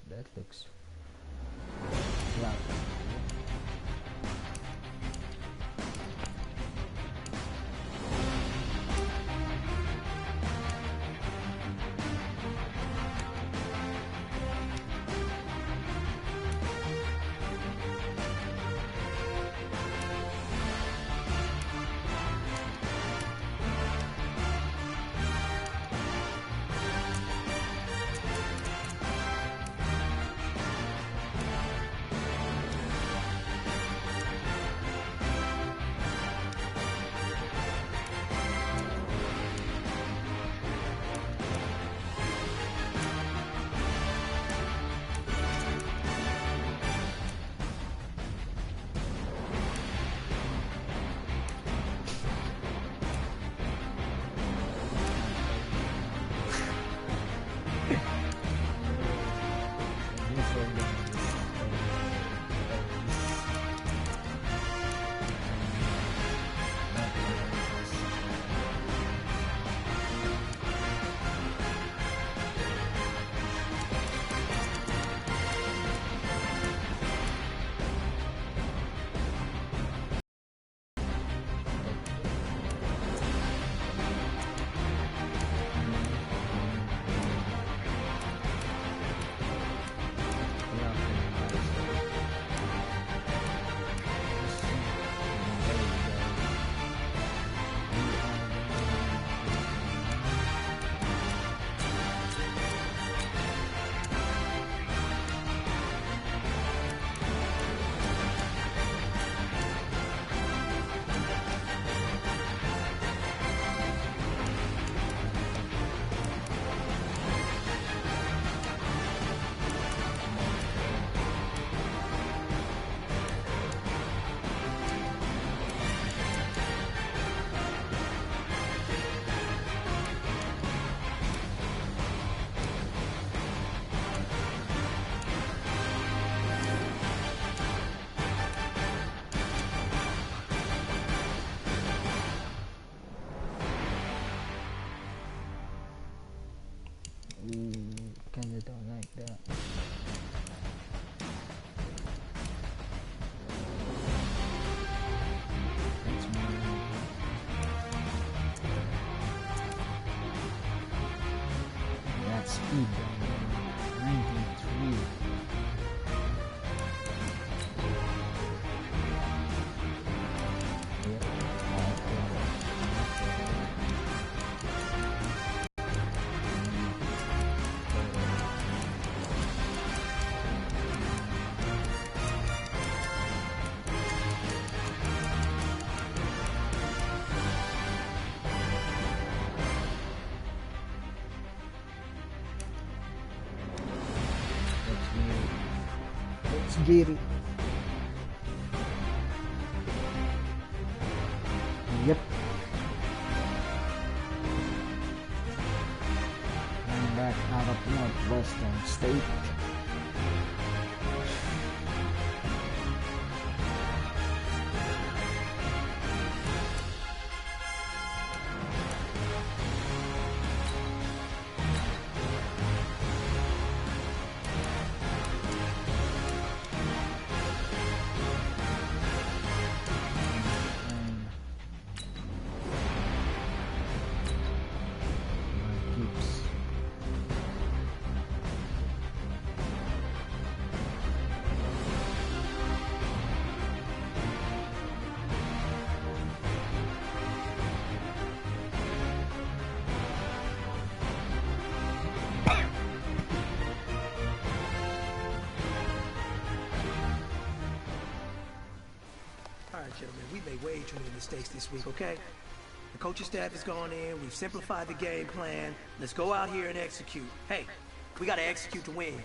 That looks flat. Kinda don't like that. That's more that speed down 93. Let's get it. Yep. I'm back out of Northwestern State. Gentlemen, we made way too many mistakes this week, okay? The coaching staff has gone in, we've simplified the game plan. Let's go out here and execute. Hey, we gotta execute to win.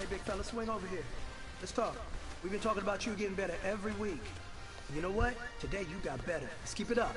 Big fella, swing over here. Let's talk. We've been talking about you getting better every week. You know what? Today you got better. Let's keep it up.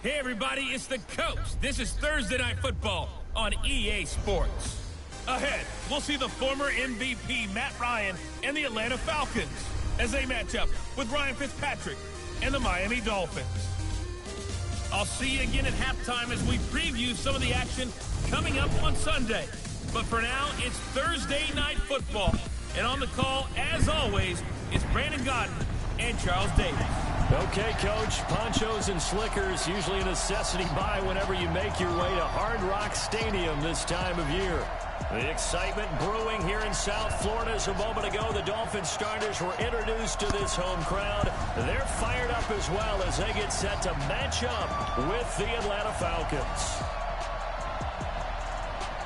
Hey everybody, it's the Coach. This is Thursday Night Football on EA Sports. Ahead, we'll see the former MVP Matt Ryan and the Atlanta Falcons as they match up with Ryan Fitzpatrick and the Miami Dolphins. I'll see you again at halftime as we preview some of the action coming up on Sunday. But for now, it's Thursday Night Football. And on the call, as always, is Brandon Gaudin and Charles Davis. Okay, Coach, ponchos and slickers, usually a necessity buy whenever you make your way to Hard Rock Stadium this time of year. The excitement brewing here in South Florida as a moment ago. The Dolphins starters were introduced to this home crowd. They're fired up as well as they get set to match up with the Atlanta Falcons.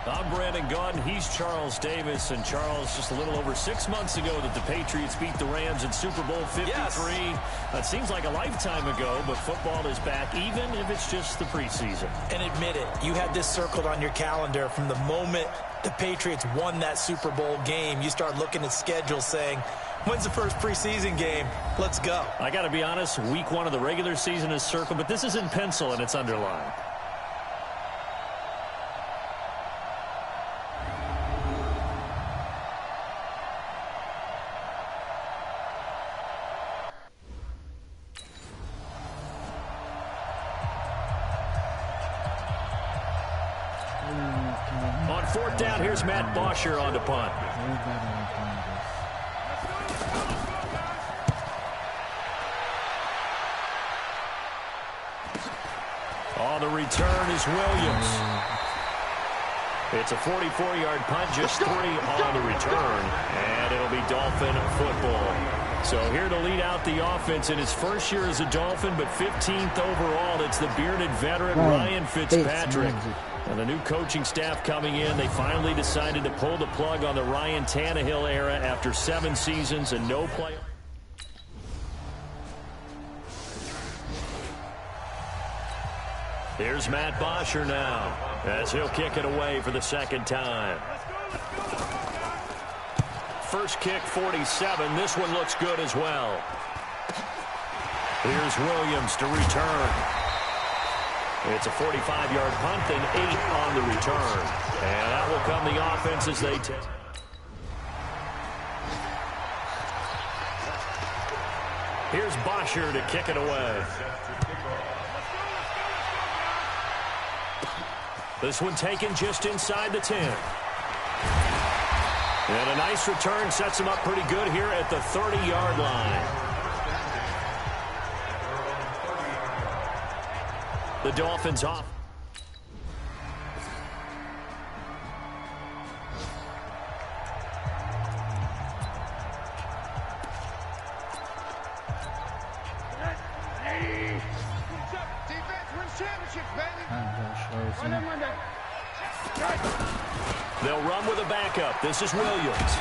I'm Brandon Gaudin. He's Charles Davis. And Charles, just a little over 6 months ago that the Patriots beat the Rams in Super Bowl 53. Yes. That seems like a lifetime ago, but football is back, even if it's just the preseason. And admit it, you had this circled on your calendar from the moment the Patriots won that Super Bowl game. You start looking at schedules saying, when's the first preseason game? Let's go. I got to be honest, week 1 of the regular season is circled, but this is in pencil and it's underlined. On 4th down, here's Matt Bosher on the punt. On the return is Williams. It's a 44-yard punt, just 3 on the return, and it'll be Dolphin football. So here to lead out the offense in his first year as a Dolphin, but 15th overall, it's the bearded veteran Ryan Fitzpatrick. And the new coaching staff coming in, they finally decided to pull the plug on the Ryan Tannehill era after 7 seasons and no playoff. Here's Matt Bosher now, as he'll kick it away for the second time. First kick, 47. This one looks good as well. Here's Williams to return. It's a 45-yard punt and 8 on the return. And that will come the offense as they take. Here's Bosher to kick it away. This one taken just inside the 10. And a nice return sets him up pretty good here at the 30-yard line. The Dolphins off. They'll run with a backup. This is Williams.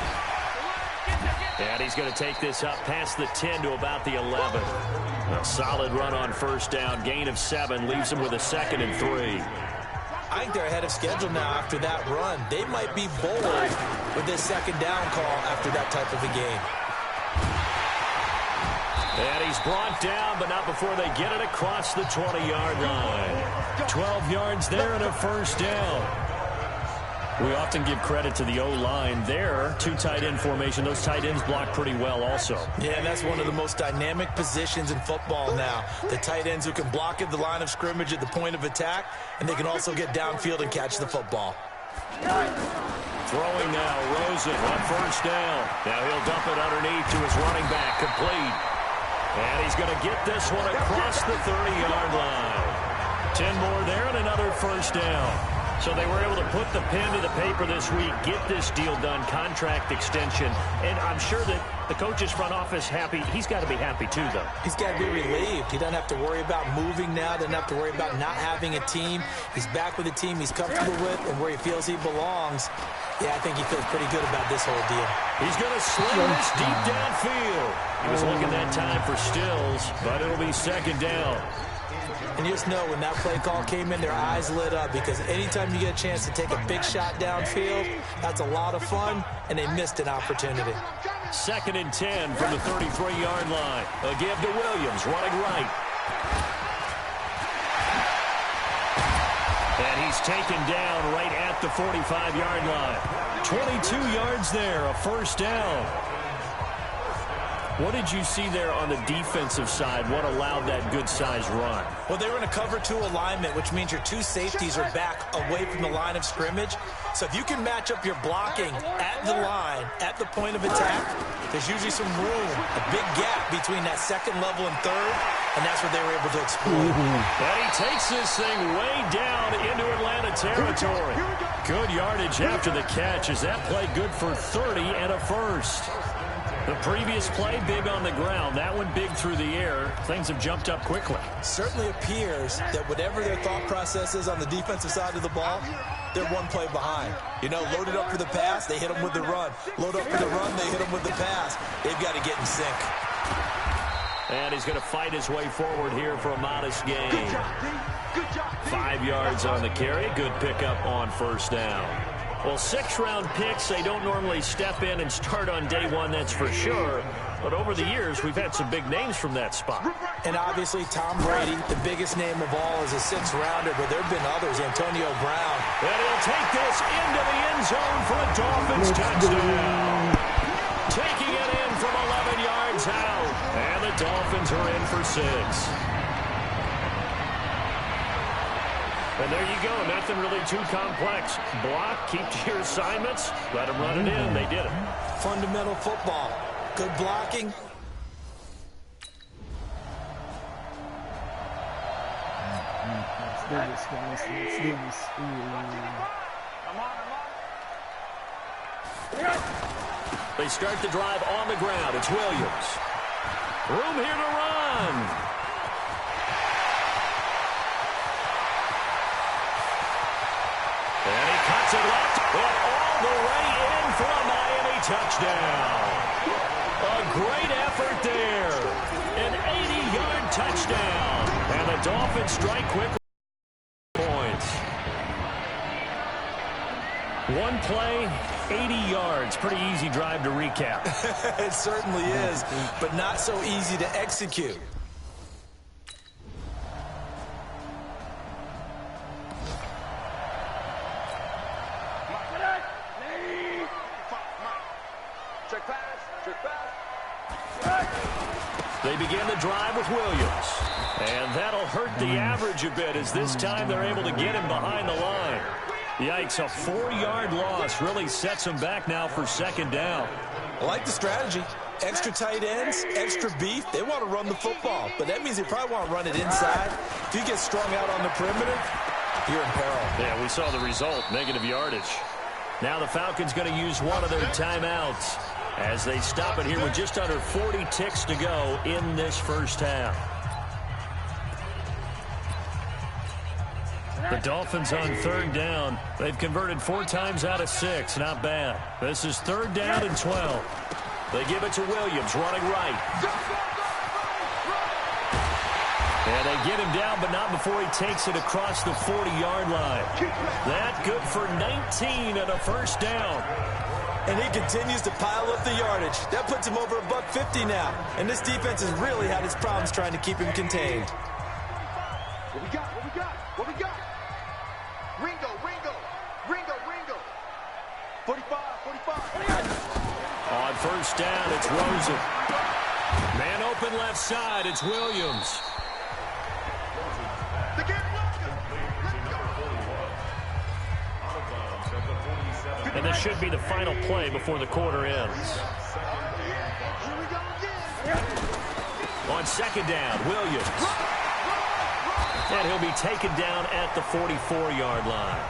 And he's going to take this up past the 10 to about the 11. A solid run on first down. Gain of 7 leaves him with a 2nd and 3. I think they're ahead of schedule now after that run. They might be bold with this second down call after that type of a game. And he's brought down, but not before they get it across the 20-yard line. 12 yards there and a first down. We often give credit to the O-line there. 2 tight end formation. Those tight ends block pretty well also. Yeah, that's one of the most dynamic positions in football now. The tight ends who can block at the line of scrimmage at the point of attack, and they can also get downfield and catch the football. Throwing now, Rosen on first down. Now he'll dump it underneath to his running back, complete. And he's going to get this one across the 30-yard line. 10 more there and another first down. So they were able to put the pen to the paper this week, get this deal done, contract extension. And I'm sure that the coach's front office happy. He's got to be happy too, though. He's got to be relieved. He doesn't have to worry about moving now. Doesn't have to worry about not having a team. He's back with a team he's comfortable with and where he feels he belongs. Yeah, I think he feels pretty good about this whole deal. He's going to sling this deep downfield. He was looking that time for Stills, but it'll be second down. And you just know when that play call came in, their eyes lit up because anytime you get a chance to take a big shot downfield, that's a lot of fun, and they missed an opportunity. 2nd and 10 from the 33-yard line. A give to Williams, running right. And he's taken down right at the 45-yard line. 22 yards there, a first down. What did you see there on the defensive side? What allowed that good-sized run? Well, they were in a cover 2 alignment, which means your 2 safeties are back away from the line of scrimmage. So if you can match up your blocking at the line, at the point of attack, there's usually some room, a big gap between that 2nd level and 3rd, and that's what they were able to exploit. And he takes this thing way down into Atlanta territory. Good yardage after the catch as that play good for 30 and a first. The previous play, big on the ground. That one big through the air. Things have jumped up quickly. Certainly appears that whatever their thought process is on the defensive side of the ball, they're one play behind. You know, loaded up for the pass, they hit them with the run. Load up for the run, they hit them with the pass. They've got to get in sync. And he's going to fight his way forward here for a modest gain. 5 yards on the carry. Good pickup on first down. Well, 6-round picks, they don't normally step in and start on day 1, that's for sure. But over the years, we've had some big names from that spot. And obviously, Tom Brady, the biggest name of all, is a 6th-rounder, but there have been others, Antonio Brown. And he'll take this into the end zone for a Dolphins touchdown. Taking it in from 11 yards out. And the Dolphins are in for 6. And there you go. Nothing really too complex. Block, keep to your assignments, let them run it in. They did it. Fundamental football. Good blocking. Let's do this, guys. Let's do this. They start the drive on the ground. It's Williams. Room here to run. And he cuts it left and all the way in for a Miami touchdown. A great effort there. An 80-yard touchdown. And the Dolphins strike quickly. Points. One play, 80 yards. Pretty easy drive to recap. It certainly is, but not so easy to execute. They begin the drive with Williams. And that'll hurt the average a bit as this time they're able to get him behind the line. Yikes, a 4-yard loss really sets him back now for second down. I like the strategy. Extra tight ends, extra beef. They want to run the football, but that means they probably want to run it inside. If you get strung out on the perimeter, you're in peril. Yeah, we saw the result, negative yardage. Now the Falcons going to use one of their timeouts as they stop it here with just under 40 ticks to go in this first half. The Dolphins on third down. They've converted 4 times out of 6. Not bad. This is third down and 12. They give it to Williams, running right. And they get him down, but not before he takes it across the 40-yard line. That good for 19 and a first down. And he continues to pile up the yardage. That puts him over $150 now. And this defense has really had its problems trying to keep him contained. What we got? What we got? What we got? Ringo. 45. On first down, it's Rosen. Man open left side, it's Williams. And this should be the final play before the quarter ends. On second down, Williams. And he'll be taken down at the 44-yard line.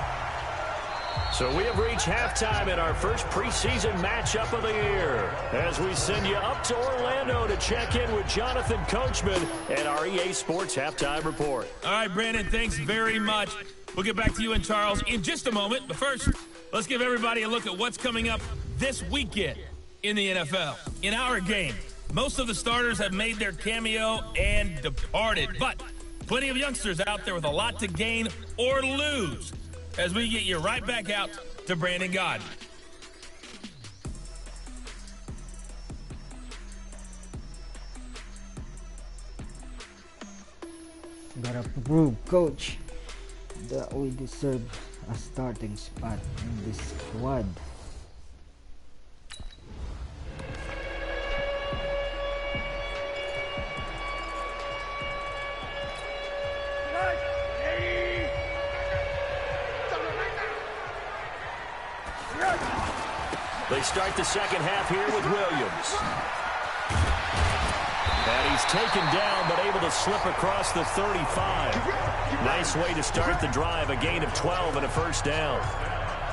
So we have reached halftime in our first preseason matchup of the year as we send you up to Orlando to check in with Jonathan Coachman and our EA Sports Halftime Report. All right, Brandon, thanks very much. We'll get back to you and Charles in just a moment. But first, let's give everybody a look at what's coming up this weekend in the NFL. In our game, most of the starters have made their cameo and departed, but plenty of youngsters out there with a lot to gain or lose as we get you right back out to Brandon Gaudin. Gotta prove, coach, that we deserve a starting spot in this squad. They start the second half here with Williams. And he's taken down, but able to slip across the 35. Nice way to start the drive, a gain of 12 and a first down.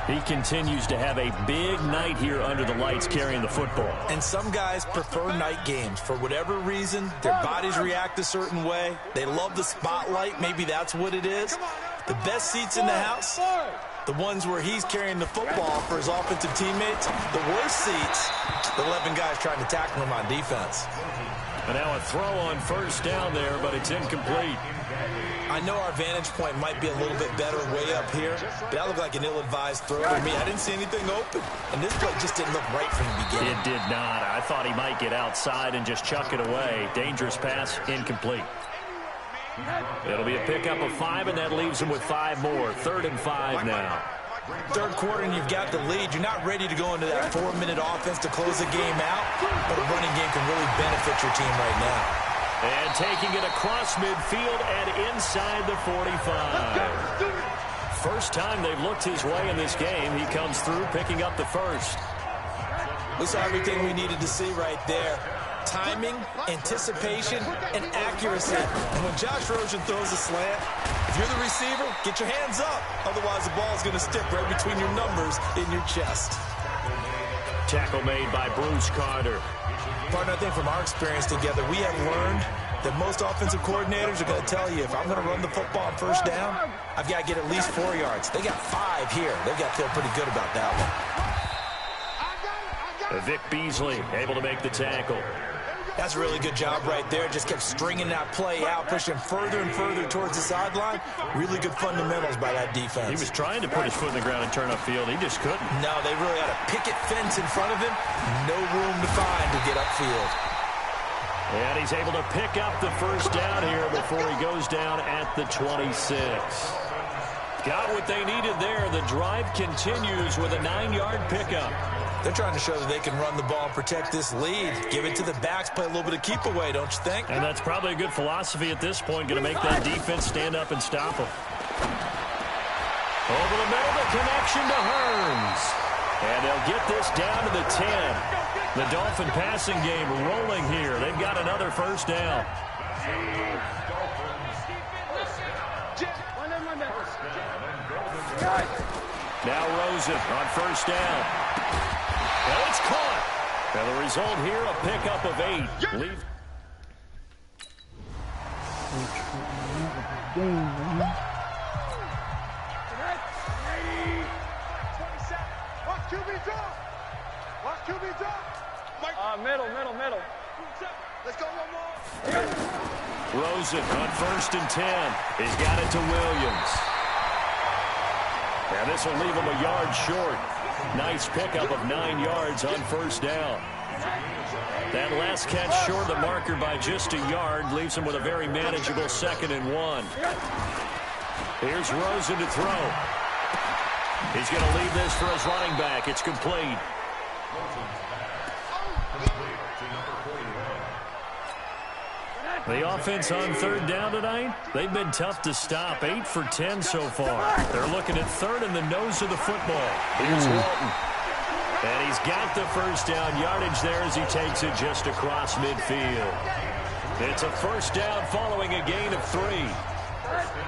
He continues to have a big night here under the lights carrying the football. And some guys prefer night games. For whatever reason, their bodies react a certain way. They love the spotlight. Maybe that's what it is. The best seats in the house, the ones where he's carrying the football for his offensive teammates. The worst seats, the 11 guys trying to tackle him on defense. And now a throw on first down there, but it's incomplete. I know our vantage point might be a little bit better way up here, but that looked like an ill-advised throw to me. I didn't see anything open, and this play just didn't look right from the beginning. It did not. I thought he might get outside and just chuck it away. Dangerous pass, incomplete. It'll be a pickup of 5, and that leaves him with 5 more. 3rd and 5 now. Third quarter, and you've got the lead. You're not ready to go into that 4-minute offense to close the game out, but a running game can really benefit your team right now. And taking it across midfield and inside the 45. First time they've looked his way in this game. He comes through, picking up the first. We saw everything we needed to see right there. Timing, anticipation, and accuracy. And when Josh Rosen throws a slant, if you're the receiver, get your hands up. Otherwise, the ball's going to stick right between your numbers in your chest. Tackle made by Bruce Carter. Partner, I think from our experience together, we have learned that most offensive coordinators are going to tell you, if I'm going to run the football on first down, I've got to get at least 4 yards. They got 5 here. They've got to feel pretty good about that one. Vic Beasley able to make the tackle. That's a really good job right there. Just kept stringing that play out, pushing further and further towards the sideline. Really good fundamentals by that defense. He was trying to put his foot in the ground and turn upfield. He just couldn't. No, they really had a picket fence in front of him. No room to find to get upfield. And he's able to pick up the first down here before he goes down at the 26. Got what they needed there. The drive continues with a 9-yard pickup. They're trying to show that they can run the ball and protect this lead. Give it to the backs, play a little bit of keep away, don't you think? And that's probably a good philosophy at this point. Going to make that defense stand up and stop them. Over the middle, the connection to Hearns. And they'll get this down to the 10. The Dolphin passing game rolling here. They've got another first down. Now Rosen on first down. Well, it's caught. And the result here, a pickup of 8. Leave. Middle. Let's go one more. Rosen on first and 10. He's got it to Williams. And this will leave him a yard short. Nice pickup of 9 yards on first down. That last catch short of the marker by just a yard leaves him with a very manageable 2nd and 1. Here's Rosen to throw. He's going to leave this for his running back. It's complete. The offense on third down tonight, they've been tough to stop. 8 for 10 so far. They're looking at third in the nose of the football. Here's Walton. And he's got the first down yardage there as he takes it just across midfield. It's a first down following a gain of 3.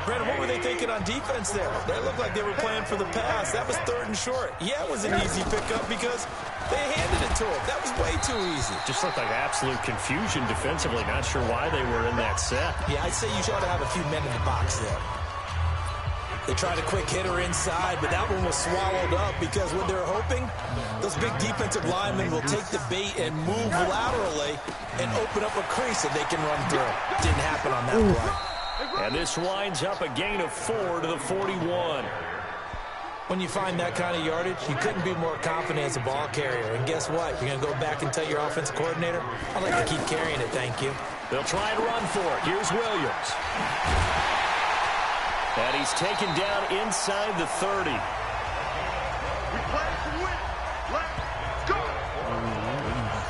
Brandon, what were they thinking on defense there? They looked like they were playing for the pass. That was 3rd and short. Yeah, it was an easy pickup because they handed it to him. That was way too easy. Just looked like absolute confusion defensively. Not sure why they were in that set. Yeah, I'd say you ought to have a few men in the box there. They tried a quick hitter inside, but that one was swallowed up because what they're hoping, those big defensive linemen will take the bait and move laterally and open up a crease that they can run through. Didn't happen on that play. And this winds up a gain of 4 to the 41. When you find that kind of yardage, you couldn't be more confident as a ball carrier. And guess what? You're going to go back and tell your offensive coordinator, I'd like to keep carrying it, thank you. They'll try and run for it. Here's Williams. And he's taken down inside the 30. We play to win. Let's go.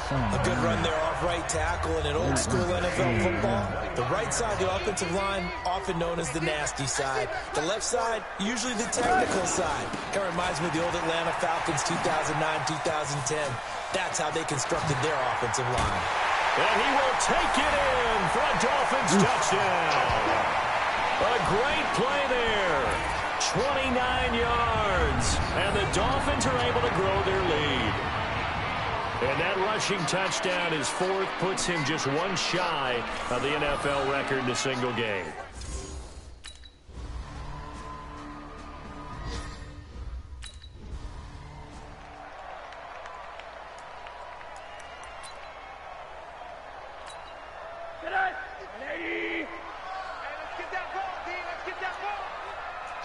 A good run there off right tackle in an old school NFL football. The right side of the offensive line, often known as the nasty side. The left side, usually the technical side. Kind of reminds me of the old Atlanta Falcons 2009-2010. That's how they constructed their offensive line. And he will take it in for a Dolphins touchdown. A great play there. 29 yards. And the Dolphins are able to grow their lead. And that rushing touchdown, his 4th, puts him just 1 shy of the NFL record in a single game.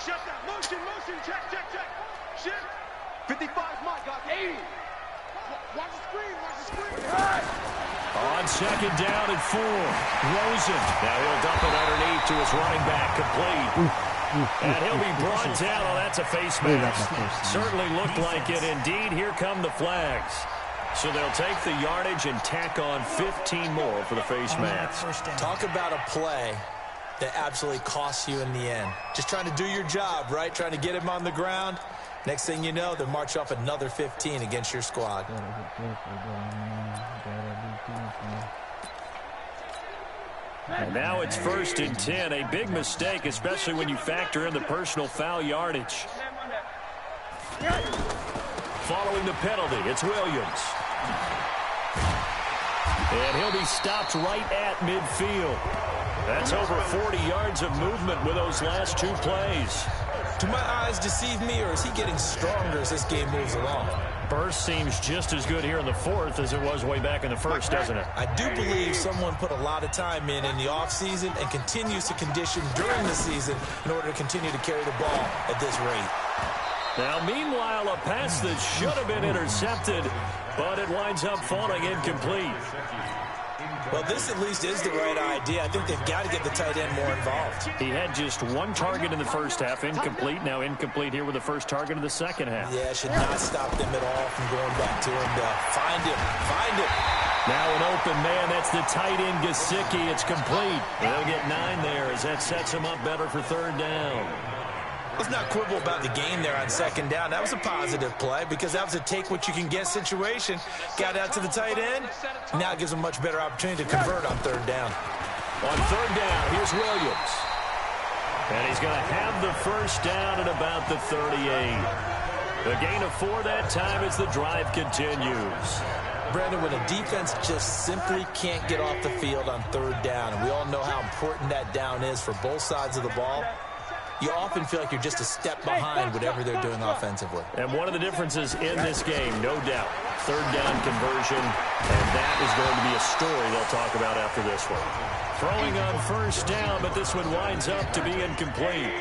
Shut that. Motion. Check. Shift. 55, Mike, got 80. Watch the screen. On second down and 4. Rosen. Now he'll dump it underneath to his running back, complete. And he'll be brought down. Oh, that's a face mask. Certainly looked like it. Indeed, here come the flags. So they'll take the yardage and tack on 15 more for the face mask. Talk about a play that absolutely costs you in the end. Just trying to do your job, right? Trying to get him on the ground. Next thing you know, they'll march off another 15 against your squad. And now it's 1st and 10. A big mistake, especially when you factor in the personal foul yardage. Following the penalty, it's Williams. And he'll be stopped right at midfield. That's over 40 yards of movement with those last 2 plays. Do my eyes deceive me, or is he getting stronger as this game moves along? Burst seems just as good here in the fourth as it was way back in the first, doesn't it? I do believe someone put a lot of time in the offseason and continues to condition during the season in order to continue to carry the ball at this rate. Now, meanwhile, a pass that should have been intercepted, but it winds up falling incomplete. Well, this at least is the right idea. I think they've got to get the tight end more involved. He had just 1 target in the first half, incomplete. Now incomplete here with the first target of the second half. Yeah, should not stop them at all from going back to him to find him. Now an open man, that's the tight end Gesicki. It's complete. They'll get 9 there as that sets him up better for third down. Let's not quibble about the game there on second down. That was a positive play because that was a take-what-you-can-get situation. Got out to the tight end. Now it gives him a much better opportunity to convert on third down. On third down, here's Williams. And he's going to have the first down at about the 38. The gain of 4 that time as the drive continues. Brandon, when a defense just simply can't get off the field on third down, and we all know how important that down is for both sides of the ball, you often feel like you're just a step behind whatever they're doing offensively. And one of the differences in this game, no doubt, third down conversion, and that is going to be a story they'll talk about after this one. Throwing on first down, but this one winds up to be incomplete.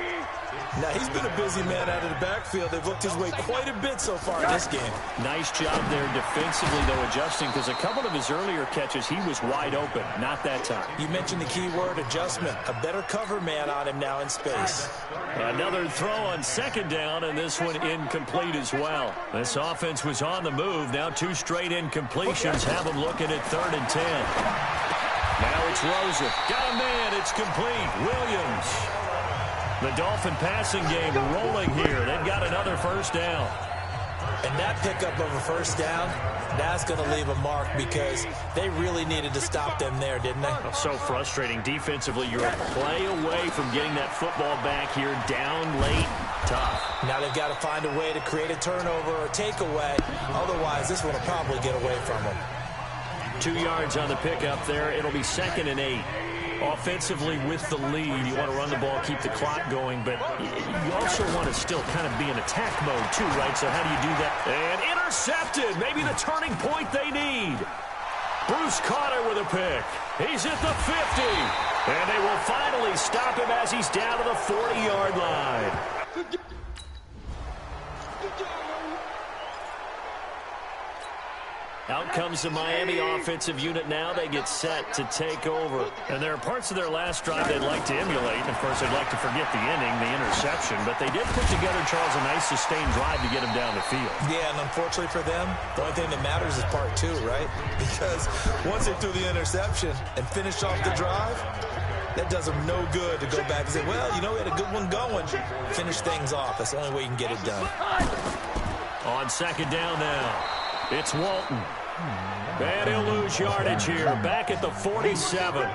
Now, he's been a busy man out of the backfield. They've looked his way quite a bit so far in this game. Nice job there defensively, though, adjusting, because a couple of his earlier catches, he was wide open. Not that time. You mentioned the key word, adjustment. A better cover man on him now in space. Another throw on second down, and this one incomplete as well. This offense was on the move. Now 2 straight incompletions have them looking at 3rd and 10. Now it's Rosen. Got a man. It's complete. Williams. The Dolphin passing game rolling here. They've got another first down. And that pickup of a first down, that's going to leave a mark because they really needed to stop them there, didn't they? So frustrating. Defensively, you're a play away from getting that football back here down late. Tough. Now they've got to find a way to create a turnover or takeaway. Otherwise, this one will probably get away from them. 2 yards on the pickup there. It'll be 2nd and 8. Offensively with the lead, you want to run the ball, keep the clock going, but you also want to still kind of be in attack mode too, right? So how do you do that? And intercepted, maybe the turning point they need. Bruce Carter with a pick. He's at the 50, and they will finally stop him as he's down to the 40-yard line. Out comes the Miami offensive unit now. They get set to take over. And there are parts of their last drive they'd like to emulate. And, of course, they'd like to forget the inning, the interception. But they did put together, Charles, a nice sustained drive to get him down the field. Yeah, and unfortunately for them, the only thing that matters is part 2, right? Because once they threw the interception and finished off the drive, that does them no good to go back and say, well, you know, we had a good one going. Finish things off. That's the only way you can get it done. On second down now, it's Walton. And he'll lose yardage here. Back at the 47.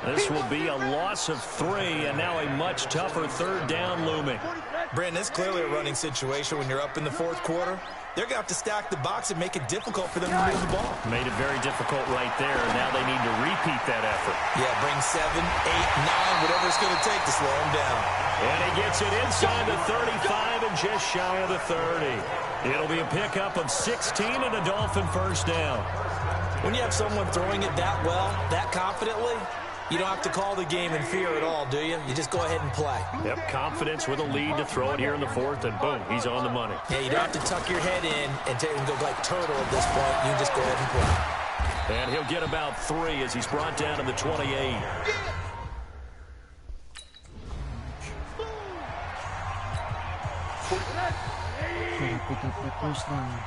This will be a loss of 3, and now a much tougher third down looming. Brandon, it's clearly a running situation when you're up in the 4th quarter. They're going to have to stack the box and make it difficult for them to move the ball. Made it very difficult right there. Now they need to repeat that effort. Yeah, bring 7, 8, 9, whatever it's going to take to slow him down. And he gets it inside the 35 and just shy of the 30. It'll be a pickup of 16 and a Dolphin first down. When you have someone throwing it that well, that confidently, you don't have to call the game in fear at all, do you? You just go ahead and play. Yep, confidence with a lead to throw it here in the 4th, and boom, he's on the money. Yeah, you don't have to tuck your head in and go like turtle at this point. You can just go ahead and play. And he'll get about 3 as he's brought down to the 28. Pick up the first down.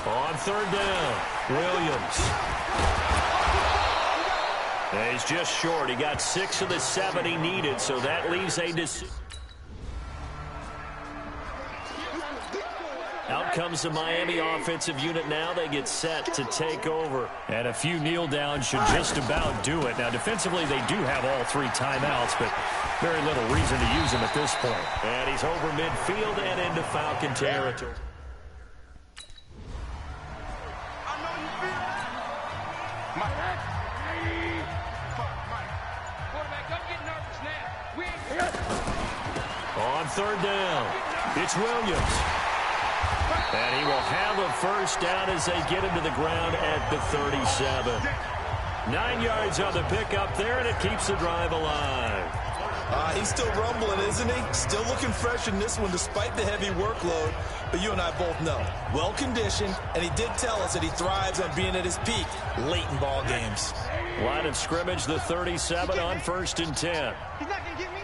On third down, Williams. And he's just short. He got 6 of the 7 he needed, so that leaves a decision. Out comes the Miami offensive unit now. They get set to take over. And a few kneel downs should just about do it. Now, defensively, they do have all 3 timeouts, but very little reason to use them at this point. And he's over midfield and into Falcon territory. On 3rd down, it's Williams. And he will have a first down as they get him to the ground at the 37. 9 yards on the pickup there, and it keeps the drive alive. He's still rumbling, isn't he? Still looking fresh in this one despite the heavy workload. But you and I both know, well-conditioned, and he did tell us that he thrives on being at his peak late in ball games. Line of scrimmage, the 37 on 1st and 10. He's not going to get me.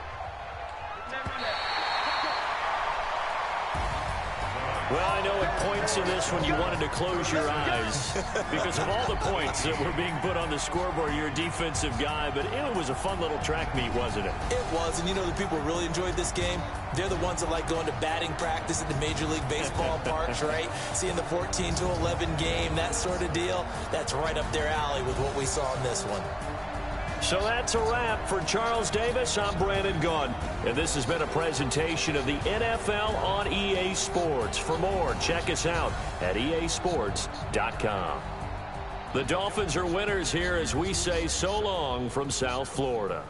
Well, I know at points in this when you wanted to close your eyes because of all the points that were being put on the scoreboard. You're a defensive guy, but it was a fun little track meet, wasn't it? It was, and you know the people who really enjoyed this game? They're the ones that like going to batting practice at the Major League Baseball parks, right? Seeing the 14-11 game, that sort of deal. That's right up their alley with what we saw in this one. So that's a wrap for Charles Davis. I'm Brandon Gunn, and this has been a presentation of the NFL on EA Sports. For more, check us out at easports.com. The Dolphins are winners here as we say so long from South Florida.